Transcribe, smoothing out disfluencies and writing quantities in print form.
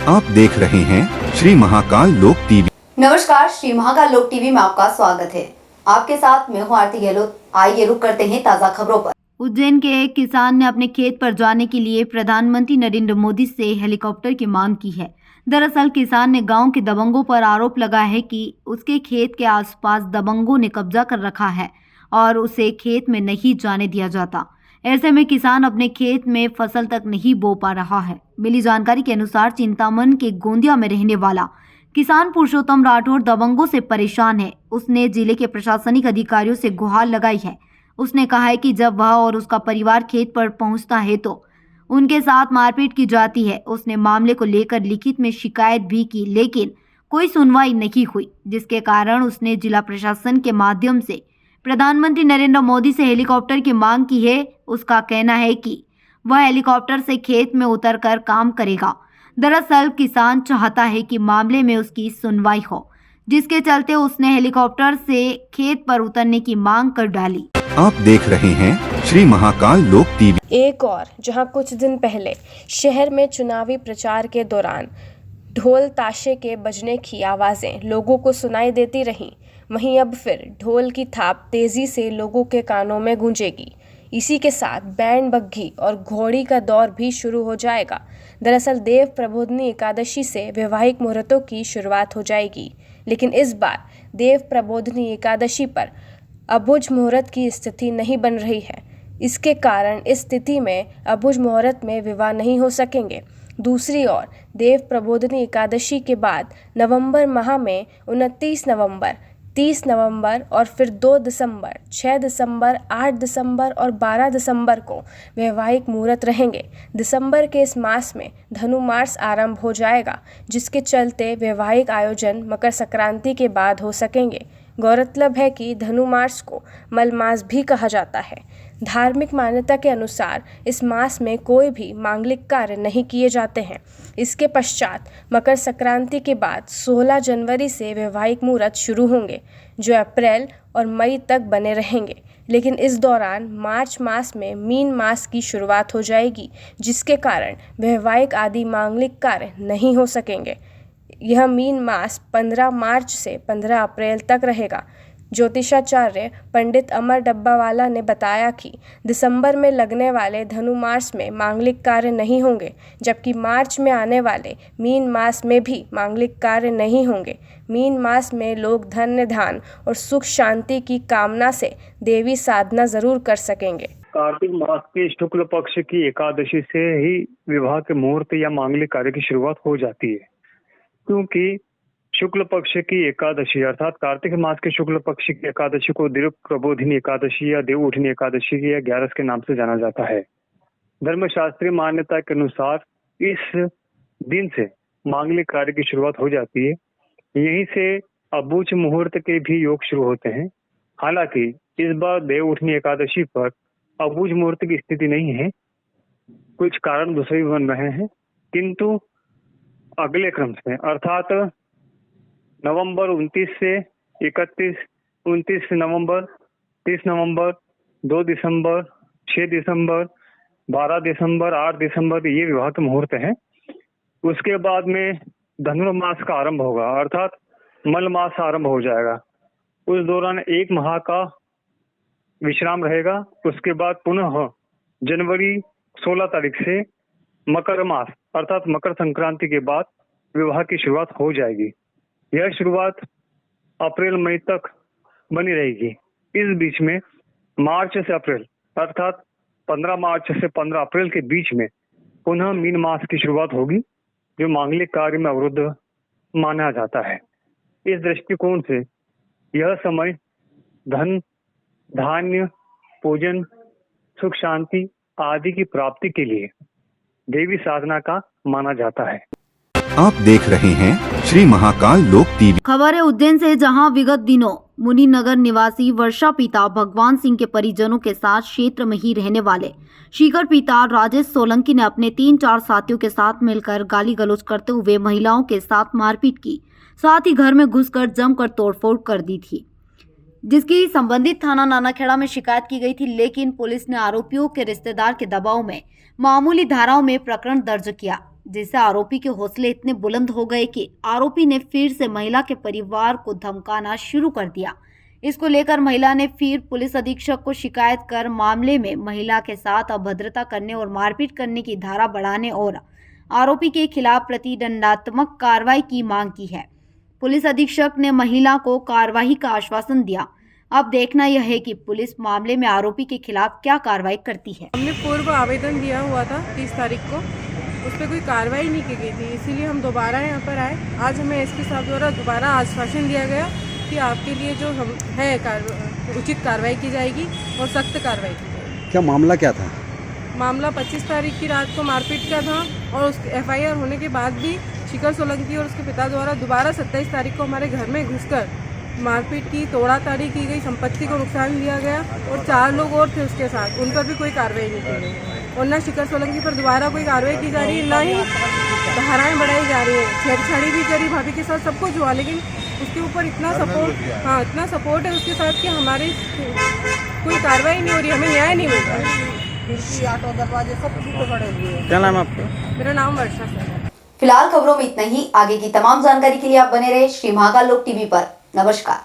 आप देख रहे हैं श्री महाकाल लोक टीवी। नमस्कार, श्री महाकाल लोक टीवी में आपका स्वागत है। आपके साथ मैं हूं आरती गहलोत। आइए रुक करते हैं ताज़ा खबरों पर। उज्जैन के एक किसान ने अपने खेत पर जाने के लिए प्रधानमंत्री नरेंद्र मोदी से हेलीकॉप्टर की मांग की है। दरअसल किसान ने गांव के दबंगों पर आरोप लगाया है कि उसके खेत के आसपास दबंगों ने कब्जा कर रखा है और उसे खेत में नहीं जाने दिया जाता। ऐसे में किसान अपने खेत में फसल तक नहीं बो पा रहा है। मिली जानकारी के अनुसार चिंतामन के गोंदिया में रहने वाला किसान पुरुषोत्तम राठौर दबंगों से परेशान है। उसने जिले के प्रशासनिक अधिकारियों से गुहार लगाई है। उसने कहा है कि जब वह और उसका परिवार खेत पर पहुंचता है तो उनके साथ मारपीट की जाती है। उसने मामले को लेकर लिखित में शिकायत भी की, लेकिन कोई सुनवाई नहीं हुई, जिसके कारण उसने जिला प्रशासन के माध्यम से प्रधानमंत्री नरेंद्र मोदी से हेलीकॉप्टर की मांग की है। उसका कहना है कि वह हेलीकॉप्टर से खेत में उतरकर काम करेगा। दरअसल किसान चाहता है कि मामले में उसकी सुनवाई हो, जिसके चलते उसने हेलीकॉप्टर से खेत पर उतरने की मांग कर डाली। आप देख रहे हैं श्री महाकाल लोक टीवी। एक और जहां कुछ दिन पहले शहर में चुनावी प्रचार के दौरान ढोल ताशे के बजने की आवाज़ें लोगों को सुनाई देती रहीं, वहीं अब फिर ढोल की थाप तेज़ी से लोगों के कानों में गूंजेगी। इसी के साथ बैंड बग्घी और घोड़ी का दौर भी शुरू हो जाएगा। दरअसल देव प्रबोधिनी एकादशी से वैवाहिक मुहूर्तों की शुरुआत हो जाएगी, लेकिन इस बार देव प्रबोधिनी एकादशी पर अबुझ मुहूर्त की स्थिति नहीं बन रही है। इसके कारण इस स्थिति में अबुझ मुहूर्त में विवाह नहीं हो सकेंगे। दूसरी ओर देव प्रबोधिनी एकादशी के बाद नवंबर माह में 29 नवंबर, 30 नवंबर और फिर 2 दिसंबर, 6 दिसंबर, 8 दिसंबर और 12 दिसंबर को वैवाहिक मुहूर्त रहेंगे। दिसंबर के इस मास में धनु मास आरंभ हो जाएगा, जिसके चलते वैवाहिक आयोजन मकर संक्रांति के बाद हो सकेंगे। गौरतलब है कि धनु मास को मल मास भी कहा जाता है। धार्मिक मान्यता के अनुसार इस मास में कोई भी मांगलिक कार्य नहीं किए जाते हैं। इसके पश्चात मकर संक्रांति के बाद 16 जनवरी से वैवाहिक मुहूर्त शुरू होंगे, जो अप्रैल और मई तक बने रहेंगे। लेकिन इस दौरान मार्च मास में मीन मास की शुरुआत हो जाएगी, जिसके कारण वैवाहिक आदि मांगलिक कार्य नहीं हो सकेंगे। यह मीन मास 15 मार्च से 15 अप्रैल तक रहेगा। ज्योतिषाचार्य पंडित अमर डब्बावाला ने बताया कि दिसंबर में लगने वाले धनु मास में मांगलिक कार्य नहीं होंगे, जबकि मार्च में आने वाले मीन मास में भी मांगलिक कार्य नहीं होंगे। मीन मास में लोग धन्य धान और सुख शांति की कामना से देवी साधना जरूर कर सकेंगे। कार्तिक मास के शुक्ल पक्ष की एकादशी से ही विवाह के मुहूर्त या मांगलिक कार्य की शुरुआत हो जाती है, क्योंकि शुक्ल पक्ष की एकादशी अर्थात कार्तिक मास के शुक्ल पक्ष की एकादशी को देव प्रबोधिनी एकादशी या देव उठनी एकादशी या 11 के नाम से जाना जाता है। धर्मशास्त्रीय मान्यता के अनुसार इस दिन से मांगलिक कार्य की शुरुआत हो जाती है। यहीं से अबुझ मुहूर्त के भी योग शुरू होते हैं। हालांकि इस बार देव उठनी एकादशी पर अबुझ मुहूर्त की स्थिति नहीं है, कुछ कारण दूसरे भी बन रहे हैं, किंतु अगले क्रम से अर्थात नवंबर 29 से 31, 29 नवंबर, 30 नवंबर, 2 दिसंबर, 6 दिसंबर, 12 दिसंबर, 8 दिसंबर ये विवाह के मुहूर्त हैं। उसके बाद में धनुर्मास का आरंभ होगा, अर्थात मल मास आरंभ हो जाएगा। उस दौरान 1 माह का विश्राम रहेगा। उसके बाद पुनः जनवरी 16 तारीख से मकर मास अर्थात मकर संक्रांति के बाद विवाह की शुरुआत हो जाएगी। यह शुरुआत अप्रैल मई तक बनी रहेगी। इस बीच में मार्च से अप्रैल अर्थात 15 मार्च से 15 अप्रैल के बीच में पुनः मीन मास की शुरुआत होगी, जो मांगलिक कार्य में अवरुद्ध माना जाता है। इस दृष्टिकोण से यह समय धन, धान्य, पूजन, सुख शांति आदि की प्राप्ति के लिए देवी साधना का माना जाता है। आप देख रहे हैं श्री महाकाल लोक टीवी। खबर है उज्जैन से, जहां विगत दिनों मुनि नगर निवासी वर्षा पिता भगवान सिंह के परिजनों के साथ क्षेत्र में ही रहने वाले शिखर पिता राजेश सोलंकी ने अपने 3-4 साथियों के साथ मिलकर गाली गलौज करते हुए महिलाओं के साथ मारपीट की, साथ ही घर में घुसकर जमकर तोड़फोड़ कर दी थी, जिसकी संबंधित थाना नानाखेड़ा में शिकायत की गई थी। लेकिन पुलिस ने आरोपियों के रिश्तेदार के दबाव में मामूली धाराओं में प्रकरण दर्ज किया, जिससे आरोपी के हौसले इतने बुलंद हो गए कि आरोपी ने फिर से महिला के परिवार को धमकाना शुरू कर दिया। इसको लेकर महिला ने फिर पुलिस अधीक्षक को शिकायत कर मामले में महिला के साथ अभद्रता करने और मारपीट करने की धारा बढ़ाने और आरोपी के खिलाफ प्रतिदंडात्मक कार्रवाई की मांग की है। पुलिस अधीक्षक ने महिला को कार्रवाई का आश्वासन दिया। अब देखना यह है कि पुलिस मामले में आरोपी के खिलाफ क्या कार्रवाई करती है। हमने पूर्व आवेदन दिया हुआ था 30 तारीख को, उस पर कोई कार्रवाई नहीं की गई थी, इसीलिए हम दोबारा यहाँ पर आए। आज हमें एसपी साहब द्वारा दोबारा आश्वासन दिया गया कि आपके लिए जो हम है उचित कार्रवाई की जाएगी और सख्त कार्रवाई की जाएगी। क्या मामला क्या था? मामला 25 तारीख की रात को मारपीट का था और उस FIR होने के बाद भी शिखर सोलंकी और उसके पिता द्वारा दोबारा 27 तारीख को हमारे घर में घुसकर मारपीट की, तोड़ाताड़ी की गई, संपत्ति को नुकसान दिया गया और 4 लोग और थे उसके साथ, उन पर भी कोई कार्रवाई नहीं की गई और न शिखर सोलंकी पर दोबारा कोई कार्रवाई की जा रही है, न ही धाराएँ बढ़ाई जा रही है। छेड़छाड़ी भी करी भाभी के साथ, सब कुछ हुआ, लेकिन उसके ऊपर इतना सपोर्ट है उसके साथ कि हमारी कोई कार्रवाई नहीं हो रही, हमें न्याय नहीं मिल रहा। ऑटो दरवाजे सब पड़े हुए हैं। क्या नाम है आपका? मेरा नाम वर्षा है। फिलहाल खबरों में इतना ही। आगे की तमाम जानकारी के लिए आप बने रहे श्री महाकाल लोक टीवी पर। नमस्कार।